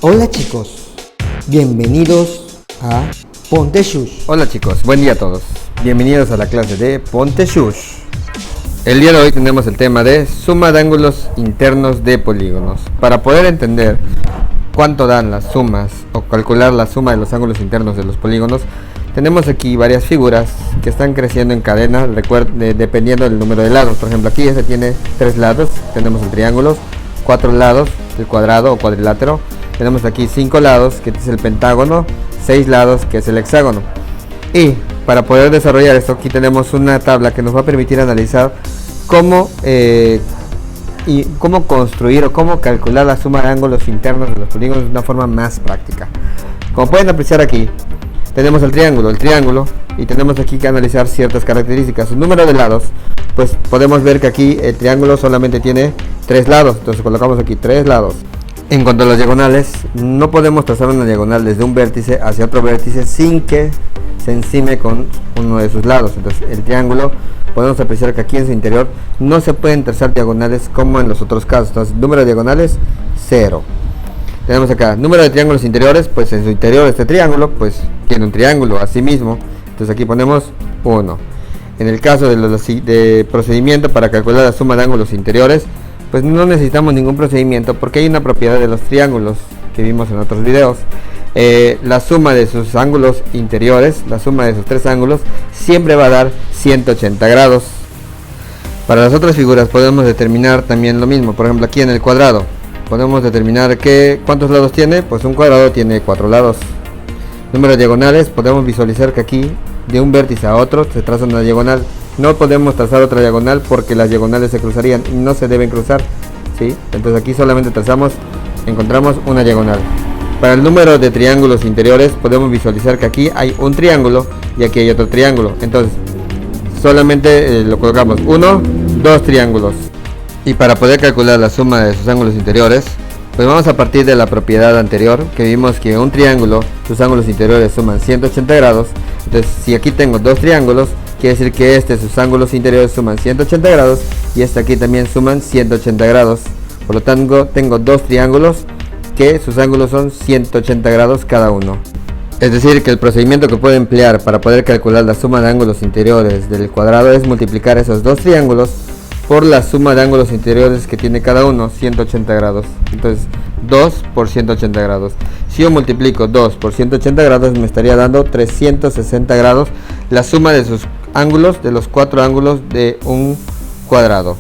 Hola chicos, bienvenidos a Ponte Shush. Hola chicos, buen día a todos. Bienvenidos a la clase de Ponte Shush. El día de hoy tenemos el tema de suma de ángulos internos de polígonos. Para poder entender cuánto dan las sumas o calcular la suma de los ángulos internos de los polígonos, tenemos aquí varias figuras que están creciendo en cadena dependiendo del número de lados. Por ejemplo, aquí este tiene 3 lados, tenemos el triángulo, 4 lados, el cuadrado o cuadrilátero. Tenemos aquí 5 lados, que es el pentágono, 6 lados, que es el hexágono. Y para poder desarrollar esto, aquí tenemos una tabla que nos va a permitir analizar cómo construir o cómo calcular la suma de ángulos internos de los polígonos de una forma más práctica. Como pueden apreciar aquí, tenemos el triángulo, y tenemos aquí que analizar ciertas características. El número de lados, pues podemos ver que aquí el triángulo solamente tiene 3 lados, entonces colocamos aquí 3 lados. En cuanto a las diagonales, no podemos trazar una diagonal desde un vértice hacia otro vértice sin que se encime con uno de sus lados. Entonces el triángulo, podemos apreciar que aquí en su interior no se pueden trazar diagonales como en los otros casos. Entonces número de diagonales, 0. Tenemos acá número de triángulos interiores, pues en su interior este triángulo pues tiene un triángulo así mismo. Entonces aquí ponemos 1. En el caso de procedimiento para calcular la suma de ángulos interiores, pues no necesitamos ningún procedimiento porque hay una propiedad de los triángulos que vimos en otros videos. La suma de sus ángulos interiores, la suma de sus 3 ángulos, siempre va a dar 180 grados. Para las otras figuras podemos determinar también lo mismo. Por ejemplo, aquí en el cuadrado podemos determinar ¿cuántos lados tiene? Pues un cuadrado tiene 4 lados. Número de diagonales, podemos visualizar que aquí de un vértice a otro se traza una diagonal. No podemos trazar otra diagonal porque las diagonales se cruzarían y no se deben cruzar, ¿sí? Entonces aquí solamente encontramos una diagonal. Para el número de triángulos interiores podemos visualizar que aquí hay un triángulo y aquí hay otro triángulo. Entonces solamente lo colocamos 1, 2 triángulos. Y para poder calcular la suma de sus ángulos interiores, pues vamos a partir de la propiedad anterior que vimos que un triángulo, sus ángulos interiores suman 180 grados. Entonces si aquí tengo 2 triángulos, quiere decir que sus ángulos interiores suman 180 grados y aquí también suman 180 grados. Por lo tanto, tengo 2 triángulos que sus ángulos son 180 grados cada uno. Es decir, que el procedimiento que puedo emplear para poder calcular la suma de ángulos interiores del cuadrado es multiplicar esos 2 triángulos por la suma de ángulos interiores que tiene cada uno, 180 grados. Entonces 2 por 180 grados. Si yo multiplico 2 por 180 grados me estaría dando 360 grados la suma de sus ángulos, de los 4 ángulos de un cuadrado.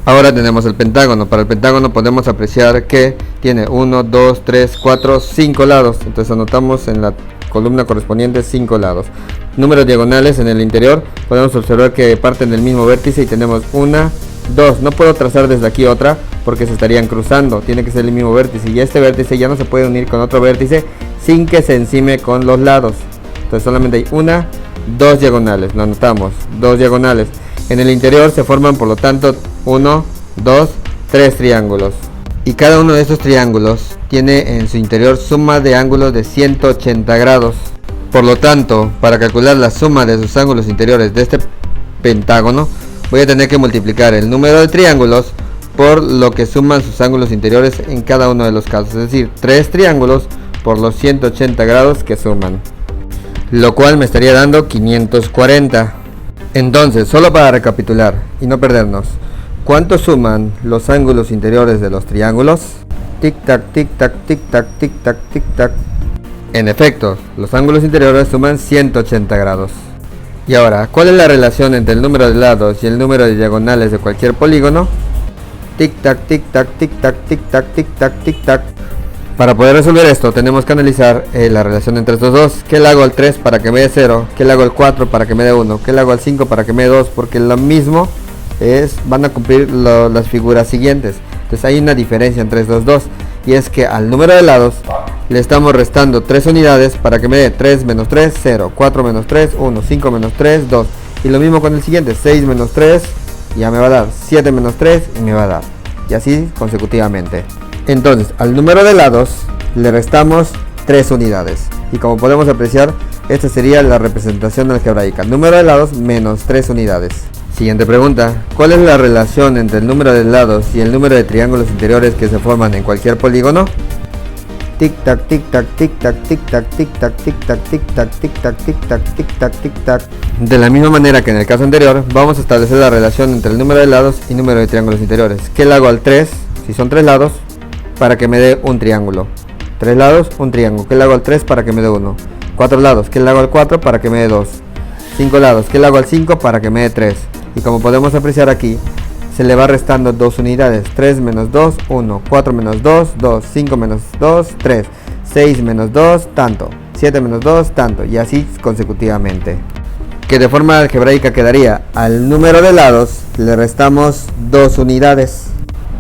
Ahora tenemos el pentágono. Para el pentágono podemos apreciar que tiene 1, 2, 3, 4, 5 lados. Entonces anotamos en la columna correspondiente 5 lados. Números diagonales en el interior, podemos observar que parten del mismo vértice y tenemos 1, 2. No puedo trazar desde aquí otra porque se estarían cruzando, tiene que ser el mismo vértice y este vértice ya no se puede unir con otro vértice sin que se encime con los lados. Entonces solamente hay 1, 2 diagonales, lo anotamos, 2 diagonales. En el interior se forman por lo tanto 1, 2, 3 triángulos. Y cada uno de estos triángulos tiene en su interior suma de ángulos de 180 grados. Por lo tanto, para calcular la suma de sus ángulos interiores de este pentágono, voy a tener que multiplicar el número de triángulos por lo que suman sus ángulos interiores en cada uno de los casos. Es decir, 3 triángulos por los 180 grados que suman, lo cual me estaría dando 540. Entonces, solo para recapitular y no perdernos, ¿cuánto suman los ángulos interiores de los triángulos? Tic tac, tic tac, tic tac, tic tac, tic tac. En efecto, los ángulos interiores suman 180 grados. Y ahora, ¿cuál es la relación entre el número de lados y el número de diagonales de cualquier polígono? Tic tac, tic tac, tic tac, tic tac, tic tac, tic tac. Para poder resolver esto tenemos que analizar la relación entre estos dos. ¿Qué le hago al 3 para que me dé 0? ¿Qué le hago al 4 para que me dé 1? ¿Qué le hago al 5 para que me dé 2? Porque lo mismo van a cumplir las figuras siguientes. Entonces hay una diferencia entre estos dos, y es que al número de lados le estamos restando 3 unidades para que me dé 3 menos 3, 0, 4 menos 3, 1, 5 menos 3, 2. Y lo mismo con el siguiente, 6 menos 3, ya me va a dar 7 menos 3 y me va a dar. Y así consecutivamente. Entonces al número de lados le restamos 3 unidades. Y como podemos apreciar, esta sería la representación algebraica. Número de lados menos 3 unidades. Siguiente pregunta. ¿Cuál es la relación entre el número de lados y el número de triángulos interiores que se forman en cualquier polígono? Tic tac, tic tac, tic tac, tic tac, tic tac, tic tac, tic tac, tic tac, tic tac, tic tac, tic tac. De la misma manera que en el caso anterior, vamos a establecer la relación entre el número de lados y número de triángulos interiores. ¿Qué le hago al 3? Si son 3 lados, para que me dé un triángulo. 3 lados, un triángulo. ¿Qué le hago al 3 para que me dé 1? 4 lados. ¿Qué le hago al 4 para que me dé 2? 5 lados. ¿Qué le hago al 5 para que me dé 3? Y como podemos apreciar aquí, se le va restando 2 unidades. 3 menos 2, 1. 4 menos 2, 2. 5 menos 2, 3. 6 menos 2, tanto. 7 menos 2, tanto. Y así consecutivamente. Que de forma algebraica quedaría: al número de lados le restamos 2 unidades.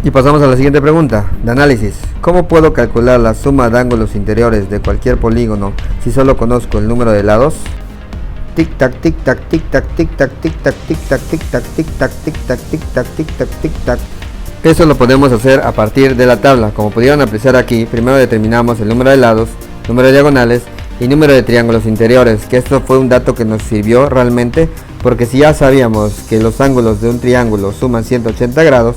Y pasamos a la siguiente pregunta de análisis. ¿Cómo puedo calcular la suma de ángulos interiores de cualquier polígono si solo conozco el número de lados? Tic tac, tic tac, tic tac, tic tac, tic tac, tic tac, tic tac, tic tac, tic tac, tic tac, tic tac, tic tac. Eso lo podemos hacer a partir de la tabla. Como pudieron apreciar aquí, primero determinamos el número de lados, número de diagonales y número de triángulos interiores, que esto fue un dato que nos sirvió realmente, porque si ya sabíamos que los ángulos de un triángulo suman 180 grados,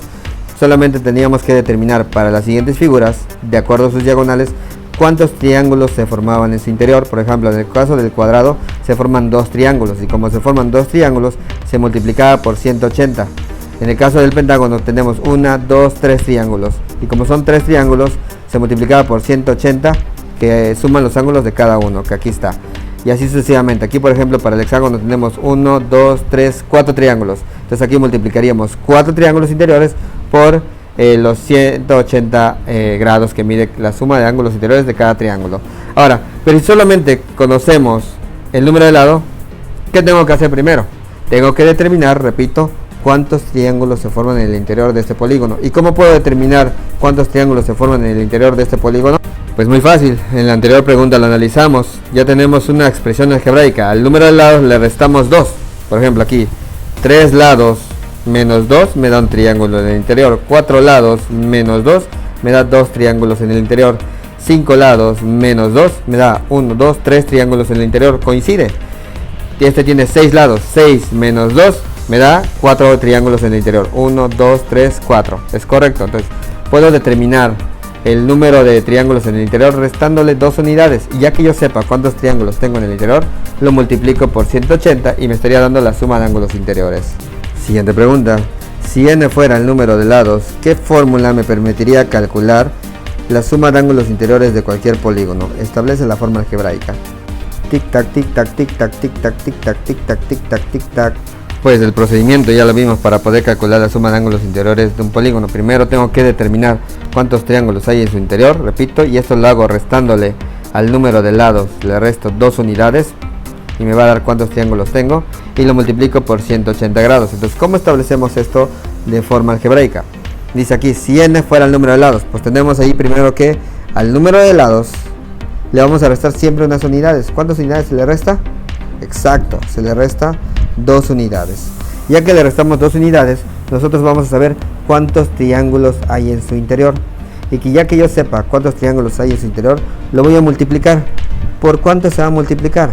solamente teníamos que determinar para las siguientes figuras, de acuerdo a sus diagonales, cuántos triángulos se formaban en su interior. Por ejemplo, en el caso del cuadrado se forman 2 triángulos, y como se forman 2 triángulos se multiplicaba por 180. En el caso del pentágono tenemos 1, 2, 3 triángulos, y como son 3 triángulos se multiplicaba por 180, que suman los ángulos de cada uno, que aquí está, y así sucesivamente. Aquí por ejemplo para el hexágono tenemos 1, 2, 3, 4 triángulos, entonces aquí multiplicaríamos 4 triángulos interiores por los 180 grados que mide la suma de ángulos interiores de cada triángulo. Ahora, pero si solamente conocemos el número de lado, ¿qué tengo que hacer primero? Tengo que determinar, repito, cuántos triángulos se forman en el interior de este polígono. ¿Y cómo puedo determinar cuántos triángulos se forman en el interior de este polígono? Pues muy fácil, en la anterior pregunta lo analizamos. Ya tenemos una expresión algebraica. Al número de lados le restamos 2. Por ejemplo aquí, 3 lados menos 2 me da un triángulo en el interior. 4 lados menos 2 me da 2 triángulos en el interior. 5 lados menos 2 me da 1, 2, 3 triángulos en el interior. Coincide. Y este tiene 6 lados. 6 menos 2 me da 4 triángulos en el interior. 1, 2, 3, 4. Es correcto. Entonces puedo determinar el número de triángulos en el interior restándole 2 unidades. Y ya que yo sepa cuántos triángulos tengo en el interior, lo multiplico por 180 y me estaría dando la suma de ángulos interiores. Siguiente pregunta. Si n fuera el número de lados, ¿qué fórmula me permitiría calcular la suma de ángulos interiores de cualquier polígono? Establece la forma algebraica. Tic tac, tic tac, tic tac, tic tac, tic tac, tic tac, tic tac, tic tac. Pues el procedimiento ya lo vimos para poder calcular la suma de ángulos interiores de un polígono. Primero tengo que determinar cuántos triángulos hay en su interior, repito, y esto lo hago restándole al número de lados, le resto 2 unidades y me va a dar cuántos triángulos tengo y lo multiplico por 180 grados. Entonces, ¿cómo establecemos esto de forma algebraica? Dice aquí, si n fuera el número de lados, pues tenemos ahí primero que al número de lados le vamos a restar siempre unas unidades. ¿Cuántas unidades se le resta? Exacto, se le resta 2 unidades. Ya que le restamos 2 unidades, nosotros vamos a saber cuántos triángulos hay en su interior. Y que ya que yo sepa cuántos triángulos hay en su interior, lo voy a multiplicar. ¿Por cuánto se va a multiplicar?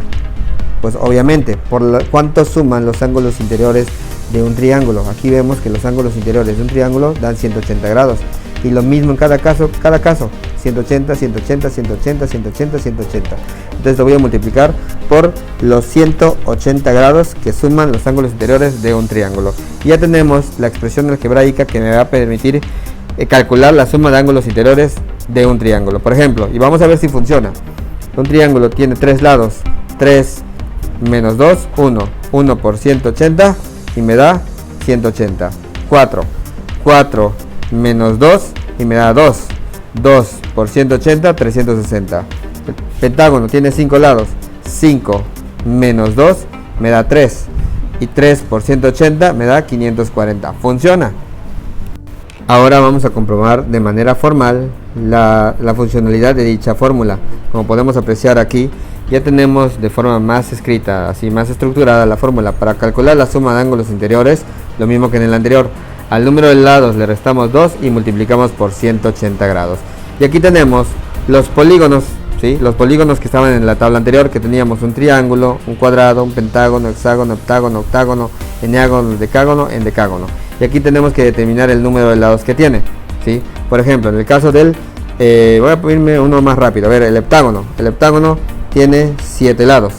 Pues obviamente, por cuánto suman los ángulos interiores de un triángulo. Aquí vemos que los ángulos interiores de un triángulo dan 180 grados. Y lo mismo en cada caso, 180, 180, 180, 180, 180. Entonces lo voy a multiplicar por los 180 grados que suman los ángulos interiores de un triángulo. Y ya tenemos la expresión algebraica que me va a permitir calcular la suma de ángulos interiores de un triángulo. Por ejemplo, y vamos a ver si funciona. Un triángulo tiene 3 lados. 3 menos 2, 1. 1 por 180 y me da 180. 4. 4 menos 2 y me da 2. 2 por 180, 360. El pentágono tiene 5 lados. 5 menos 2 me da 3. Y 3 por 180 me da 540. Funciona. Ahora vamos a comprobar de manera formal la funcionalidad de dicha fórmula. Como podemos apreciar aquí, ya tenemos de forma más escrita, así más estructurada, la fórmula para calcular la suma de ángulos interiores, lo mismo que en el anterior. Al número de lados le restamos 2 y multiplicamos por 180 grados. Y aquí tenemos los polígonos, ¿sí? Los polígonos que estaban en la tabla anterior, que teníamos un triángulo, un cuadrado, un pentágono, hexágono, heptágono, octágono, eneágono, decágono, endecágono. Y aquí tenemos que determinar el número de lados que tiene, ¿sí? Por ejemplo, en el caso del Voy a ponerme uno más rápido. A ver, el heptágono. El heptágono tiene 7 lados.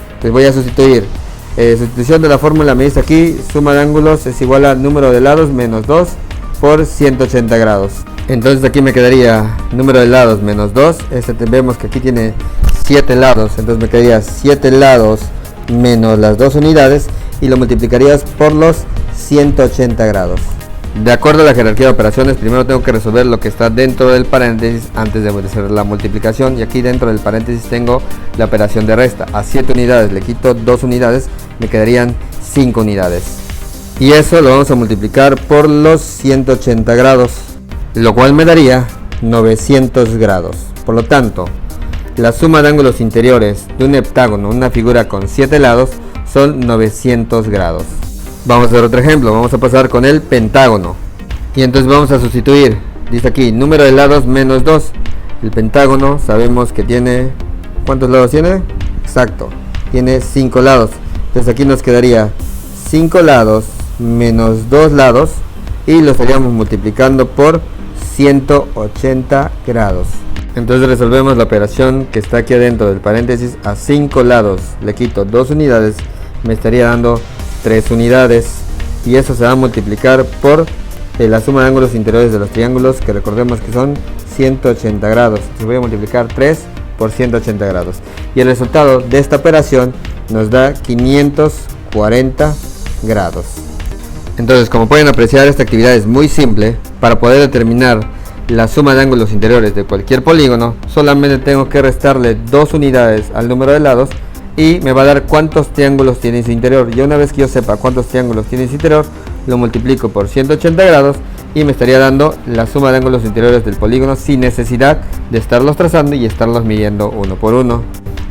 Entonces voy a sustituir. Sustitución de la fórmula me dice aquí, suma de ángulos es igual al número de lados menos 2 por 180 grados. Entonces aquí me quedaría número de lados menos 2. Vemos que aquí tiene 7 lados. Entonces me quedaría 7 lados menos las 2 unidades y lo multiplicarías por los 180 grados. De acuerdo a la jerarquía de operaciones, primero tengo que resolver lo que está dentro del paréntesis antes de hacer la multiplicación. Y aquí dentro del paréntesis tengo la operación de resta. A 7 unidades le quito 2 unidades, me quedarían 5 unidades. Y eso lo vamos a multiplicar por los 180 grados, lo cual me daría 900 grados. Por lo tanto, la suma de ángulos interiores de un heptágono, una figura con 7 lados, son 900 grados. Vamos a hacer otro ejemplo, vamos a pasar con el pentágono. Y entonces vamos a sustituir, dice aquí, número de lados menos 2. El pentágono sabemos que tiene, ¿cuántos lados tiene? Exacto, tiene 5 lados. Entonces aquí nos quedaría 5 lados menos 2 lados y lo estaríamos multiplicando por 180 grados. Entonces resolvemos la operación que está aquí adentro del paréntesis. A 5 lados le quito 2 unidades, me estaría dando 3 unidades y eso se va a multiplicar por la suma de ángulos interiores de los triángulos, que recordemos que son 180 grados. Entonces voy a multiplicar 3 por 180 grados y el resultado de esta operación nos da 540 grados. Entonces, como pueden apreciar, esta actividad es muy simple. Para poder determinar la suma de ángulos interiores de cualquier polígono, solamente tengo que restarle 2 unidades al número de lados y me va a dar cuántos triángulos tiene en su interior. Y una vez que yo sepa cuántos triángulos tiene en su interior, lo multiplico por 180 grados y me estaría dando la suma de ángulos interiores del polígono sin necesidad de estarlos trazando y estarlos midiendo uno por uno.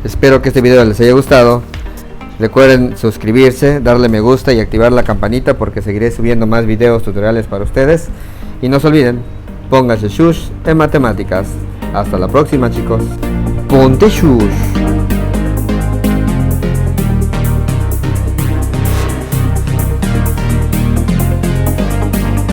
Espero que este video les haya gustado. Recuerden suscribirse, darle me gusta y activar la campanita porque seguiré subiendo más videos tutoriales para ustedes. Y no se olviden, pónganse shush en matemáticas. Hasta la próxima, chicos. Ponte Shush.